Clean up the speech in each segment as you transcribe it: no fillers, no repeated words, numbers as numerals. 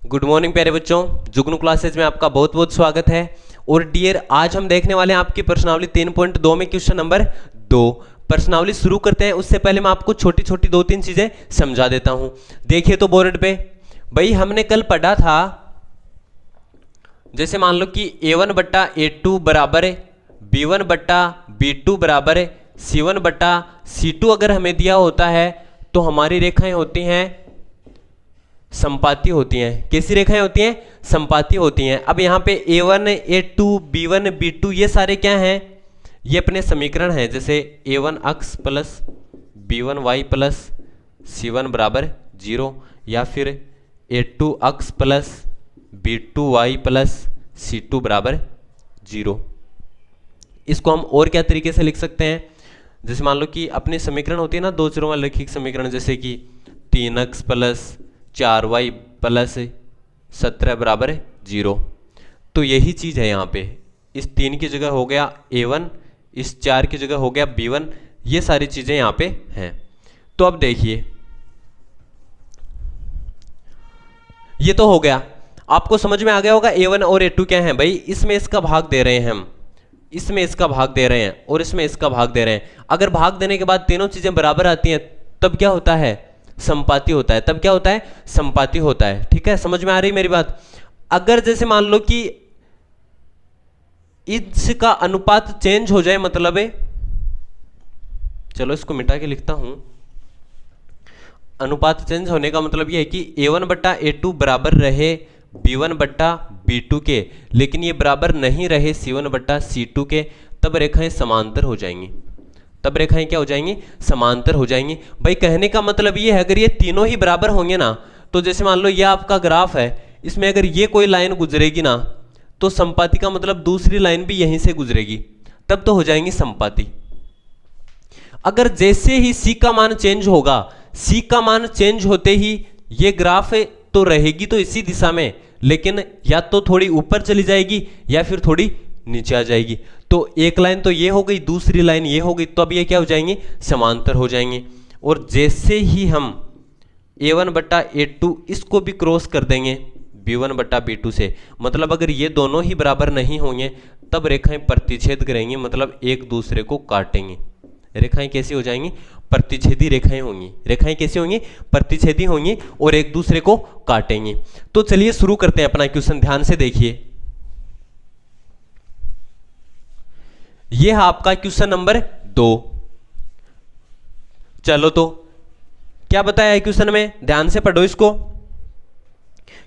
Good morning प्यारे बच्चों, जुगनू classes में आपका बहुत बहुत स्वागत है। और डियर, आज हम देखने वाले हैं आपकी प्रश्नावली 3.2 में क्वेश्चन नंबर 2। प्रश्नावली शुरू करते हैं उससे पहले मैं आपको छोटी छोटी 2-3 चीजें समझा देता हूं। देखिए तो बोर्ड पे भाई, हमने कल पढ़ा था, जैसे मान लो कि a1 बट्टा a2 बराबर है b1 बट्टा b2 बराबर है c1 बट्टा c2 अगर हमें दिया होता है तो हमारी रेखाएं होती हैं संपाती होती हैं। कैसी रेखाएं होती हैं? संपाती होती हैं। अब यहाँ पे a1 a2 b1 b2 ये सारे क्या हैं? ये अपने समीकरण हैं। जैसे a1 x plus b1 y plus c1 बराबर 0, या फिर a2 x plus b2 y plus c2 बराबर 0। इसको हम और क्या तरीके से लिख सकते हैं? जैसे मान लो कि अपने समीकरण होती है ना, दो चरों वाले रैखिक समीकरण, जैसे कि 3x प्लस 4y प्लस 17 बराबर 0। तो यही चीज है यहाँ पे, इस 3 की जगह हो गया a1, इस 4 की जगह हो गया b1, ये सारी चीजें यहाँ पे हैं। तो अब देखिए, ये तो हो गया, आपको समझ में आ गया होगा a1 और a2 क्या है। भाई इसमें इसका भाग दे रहे हैं हम, इसमें इसका भाग दे रहे हैं और इसमें इसका भाग दे रहे हैं। अगर भाग देने के बाद तीनों चीजें बराबर आती हैं तब क्या होता है? संपाती होता है। तब क्या होता है? संपाती होता है। ठीक है, समझ में आ रही मेरी बात? अगर जैसे मान लो कि इसका अनुपात चेंज हो जाए, मतलब है, चलो इसको मिटा के लिखता हूं। अनुपात चेंज होने का मतलब यह है कि a1 बट्टा a2 बराबर रहे b1 बट्टा b2 के, लेकिन ये बराबर नहीं रहे c1 बट्टा c2 के, तब रेखाएं समांतर हो जाएंगी। तब रेखाएं क्या हो जाएंगी? समांतर हो जाएंगी। भाई कहने का मतलब ये है, अगर ये तीनों ही बराबर होंगे ना, तो जैसे मान लो ये आपका ग्राफ है, इसमें अगर ये कोई लाइन गुजरेगी ना, तो संपाती का मतलब दूसरी लाइन भी यहीं से गुजरेगी, तब तो हो जाएंगी संपाती। अगर जैसे ही c का मान चेंज होगा, c का मान चेंज होते ही ये ग्राफ तो रहेगी तो इसी दिशा में, लेकिन या तो थोड़ी ऊपर चली जाएगी या फिर थोड़ी नीचे आ जाएगी। तो एक लाइन तो ये हो गई, दूसरी लाइन ये हो गई, तो अब ये क्या हो जाएंगी? समांतर हो जाएंगी। और जैसे ही हम a1 बट्टा a2 इसको भी क्रॉस कर देंगे b1 बट्टा b2 से, मतलब अगर ये दोनों ही बराबर नहीं होंगे तब रेखाएं प्रतिच्छेद करेंगी, मतलब एक दूसरे को काटेंगी। रेखाएं कैसी हो जाएंगी? प्रतिच्छेदी रेखाएं होंगी। रेखाएं कैसी होंगी? प्रतिच्छेदी होंगी और एक दूसरे को काटेंगी। तो चलिए शुरू करते हैं अपना क्वेश्चन, ध्यान से देखिए। यह है आपका क्वेश्चन नंबर 2। चलो तो क्या बताया है क्वेश्चन में? ध्यान से पढ़ो इसको।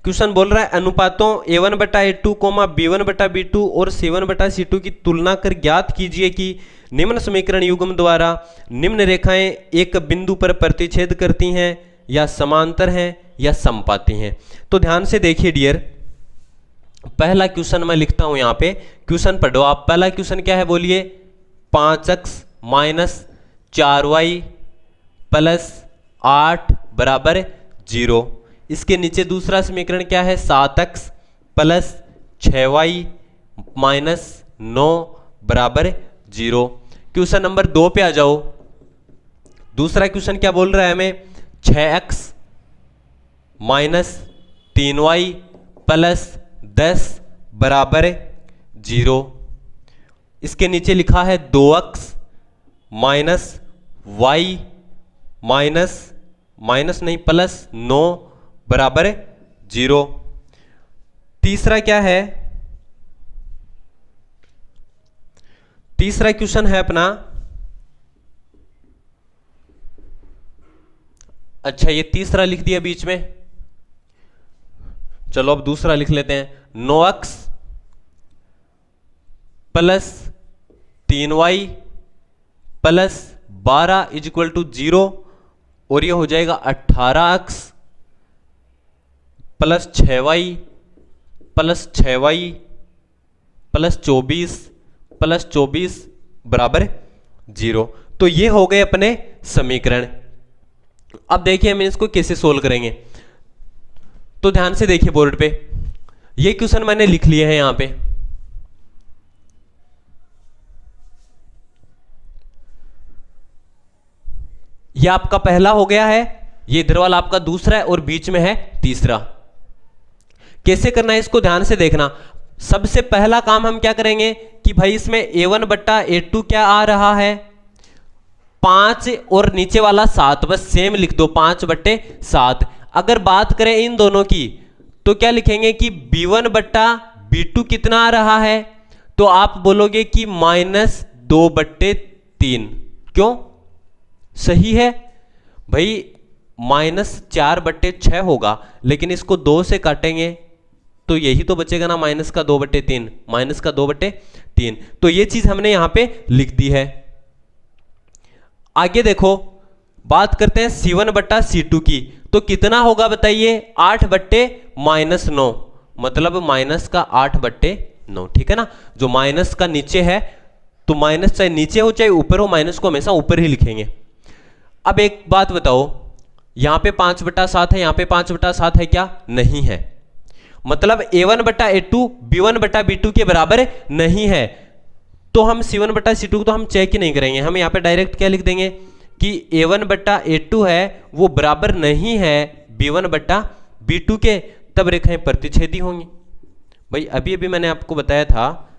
क्वेश्चन बोल रहा है अनुपातों a1 बटा a2, b1 बटा b2 और c1 बटा c2 की तुलना कर ज्ञात कीजिए कि निम्न समीकरण युग्म द्वारा निम्न रेखाएं एक बिंदु पर प्रतिच्छेद करती हैं या समांतर हैं या संपाती हैं। तो ध्यान से देखिए डियर, पहला क्वेश्चन मैं लिखता हूं यहां पे, क्वेश्चन पढ़ो आप। पहला क्वेश्चन क्या है बोलिए? 5x माइनस 4y प्लस 8 बराबर 0। इसके नीचे दूसरा समीकरण क्या है? 7x प्लस 6y माइनस 9 बराबर 0। क्वेश्चन नंबर 2 पे आ जाओ। दूसरा क्वेश्चन क्या बोल रहा है हमें? 6x माइनस 3y प्लस 10 बराबर 0। इसके नीचे लिखा है 2x माइनस y माइनस नहीं प्लस 9 बराबर 0। तीसरा क्या है? तीसरा क्वेश्चन है अपना, अच्छा ये तीसरा लिख दिया बीच में, चलो अब दूसरा लिख लेते हैं। 9x plus 3y plus 12 equal to 0, और ये हो जाएगा 18x plus 6y plus 6y plus 24 बराबर 0। तो ये हो गए अपने समीकरण। अब देखिए हम इसको कैसे सोल्व करेंगे। तो ध्यान से देखिए बोर्ड पे, ये क्वेश्चन मैंने लिख लिया है यहां पे। ये आपका पहला हो गया है, ये इधर वाला आपका दूसरा है और बीच में है तीसरा। कैसे करना है इसको ध्यान से देखना। सबसे पहला काम हम क्या करेंगे कि भाई इसमें a1 बट्टा a2 क्या आ रहा है 5 और नीचे वाला 7, बस सेम लिख दो 5/7। अगर बात करें इन दोनों की तो क्या लिखेंगे कि b1 बट्टा b2 कितना आ रहा है, तो आप बोलोगे कि -2/3। क्यों? सही है भाई, -4/6 होगा, लेकिन इसको 2 से काटेंगे तो यही तो बचेगा ना, -2/3, -2/3। तो ये चीज हमने यहां पे लिख दी है। आगे देखो, बात करते हैं C1 बट्टा C2 की, तो कितना होगा बताइए 8/-9, मतलब -8/9, ठीक है ना। जो माइनस का नीचे है तो माइनस चाहे नीचे हो चाहे ऊपर हो, माइनस को हमेशा ऊपर ही लिखेंगे। अब एक बात बताओ, यहां पे 5/7 है, यहां पे 5/7 है क्या? नहीं है। मतलब a1 बट्टा a2 b1 बट्टा b2 के बराबर नहीं है, तो हम c1 बट्टा c2 को तो हम चेक ही नहीं करेंगे। हम यहाँ पे डायरेक्ट क्या लिख देंगे कि a1 बट्टा a2 है वो बराबर नहीं है b1 बट्टा b2 के, तब रेखाएं प्रतिच्छेदी होंगी। भाई अभी अभी मैंने आपको बताया था,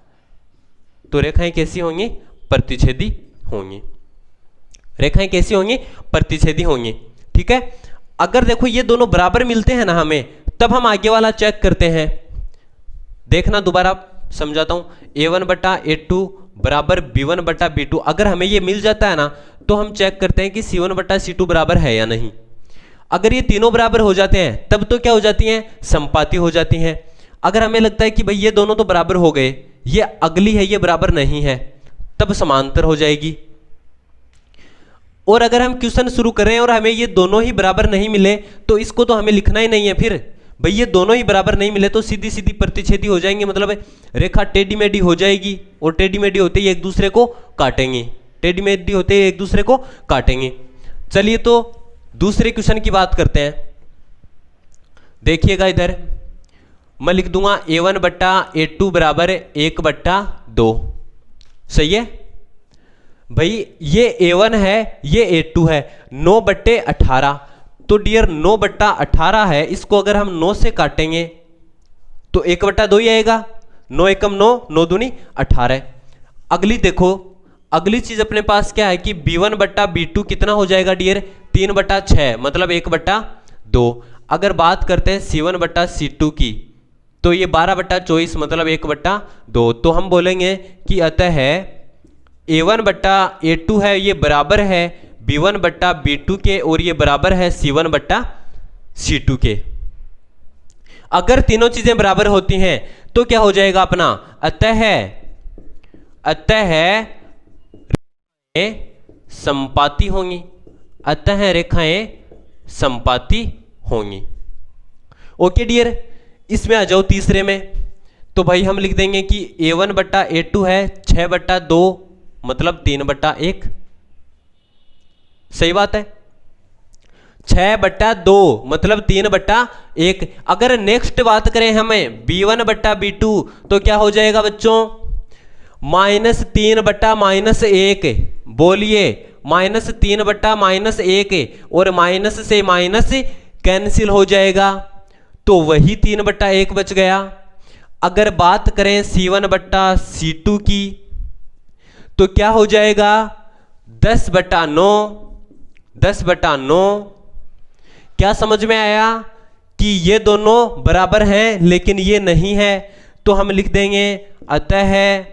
तो रेखाएं कैसी होंगी? प्रतिच्छेदी होंगी। रेखाएं कैसी होंगी? प्रतिच्छेदी होंगी, ठीक है। अगर देखो ये दोनों बराबर मिलते हैं ना हमें, तब हम आगे वाला चेक करते हैं। देखना, दोबारा समझाता हूं, a1 बट्टा a2 बराबर b1 बट्टा b2, अगर हमें ये मिल जाता है ना तो हम चेक करते हैं कि c1 बट्टा c2 बराबर है या नहीं। अगर ये तीनों बराबर हो जाते हैं तब तो क्या हो जाती हैं? समपाती हो जाती हैं। अगर हमें लगता है कि भाई ये दोनों तो बराबर हो गए, ये अगली है ये बराबर नहीं है, तब समांतर हो जाएगी। और अगर हम क्वेश्चन शुरू करें और हमें ये दोनों ही बराबर नहीं मिले तो इसको तो हमें लिखना ही नहीं है। फिर भाई ये दोनों ही बराबर नहीं मिले तो सीधी सीधी प्रतिच्छेदी हो जाएंगे, मतलब रेखा टेढ़ी मेढ़ी हो जाएगी, और टेढ़ी मेढ़ी होते ही एक दूसरे को काटेंगे, टेढ़ी मेढ़ी होते ही एक दूसरे को काटेंगे। चलिए तो दूसरे क्वेश्चन की बात करते हैं। देखिएगा इधर, मैं लिख दूंगा a1 बट्टा a2 बराबर 1/2। सही है भाई, ये a1 है ये a2 है, 9/18। तो डियर 9/18 है, इसको अगर हम 9 से काटेंगे तो 1/2 ही आएगा। 9 एकम 9, 9 दूनी 18। अगली देखो, अगली चीज अपने पास क्या है कि b1 बट्टा b2 कितना हो जाएगा डियर? 3/6, मतलब 1/2। अगर बात करते हैं c1 बट्टा c2 की, तो ये 12/24, मतलब 1/2। तो हम बोलेंगे कि अतः a1 बट्टा a2 है ये बराबर है b1 बट्टा b2 के, और ये बराबर है c1 बट्टा c2 के। अगर तीनों चीजें बराबर होती हैं तो क्या हो जाएगा अपना? अतः रेखाएं समपाती होंगी, अतः रेखाएं समपाती होंगी। ओके डियर, इसमें आ जाओ तीसरे में। तो भाई हम लिख देंगे कि a1 बट्टा a2 है 6/2, मतलब 3/1। सही बात है, 6/2 मतलब 3/1। अगर नेक्स्ट बात करें हमें b1 बट्टा b2, तो क्या हो जाएगा बच्चों? -3/-1। बोलिए, -3/-1, और माइनस से माइनस कैंसिल हो जाएगा, तो वही 3/1 बच गया। अगर बात करें c1 बट्टा c2 की, तो क्या हो जाएगा? 10/9। 10/9। क्या समझ में आया कि ये दोनों बराबर हैं लेकिन ये नहीं है, तो हम लिख देंगे अतः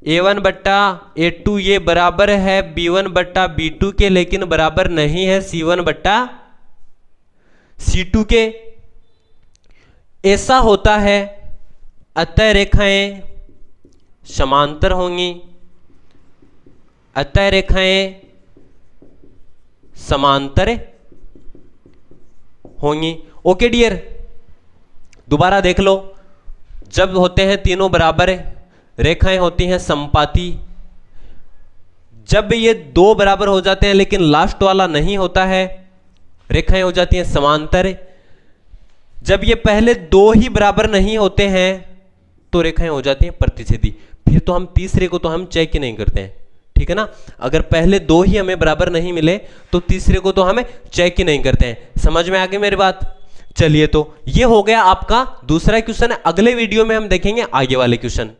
a1 बट्टा a2 ये बराबर है b1 बट्टा b2 के, लेकिन बराबर नहीं है c1 बट्टा c2 के। ऐसा होता है, अतः रेखाएं समांतर होंगी, अतः रेखाएं समांतर होंगी। ओके डियर, दोबारा देख लो, जब होते हैं तीनों बराबर रेखाएं होती हैं समपाती। जब ये दो बराबर हो जाते हैं लेकिन लास्ट वाला नहीं होता है, रेखाएं हो जाती हैं समांतर। जब ये पहले दो ही बराबर नहीं होते हैं तो रेखाएं हो जाती हैं प्रतिच्छेदी। फिर तो हम तीसरे को तो हम चेक ही नहीं करते हैं, ठीक है ना। अगर पहले दो ही हमें बराबर नहीं मिले तो तीसरे को तो हमें चेक ही नहीं करते हैं। समझ में आ गई मेरी बात? चलिए तो ये हो गया आपका दूसरा क्वेश्चन। अगले वीडियो में हम देखेंगे आगे वाले क्वेश्चन।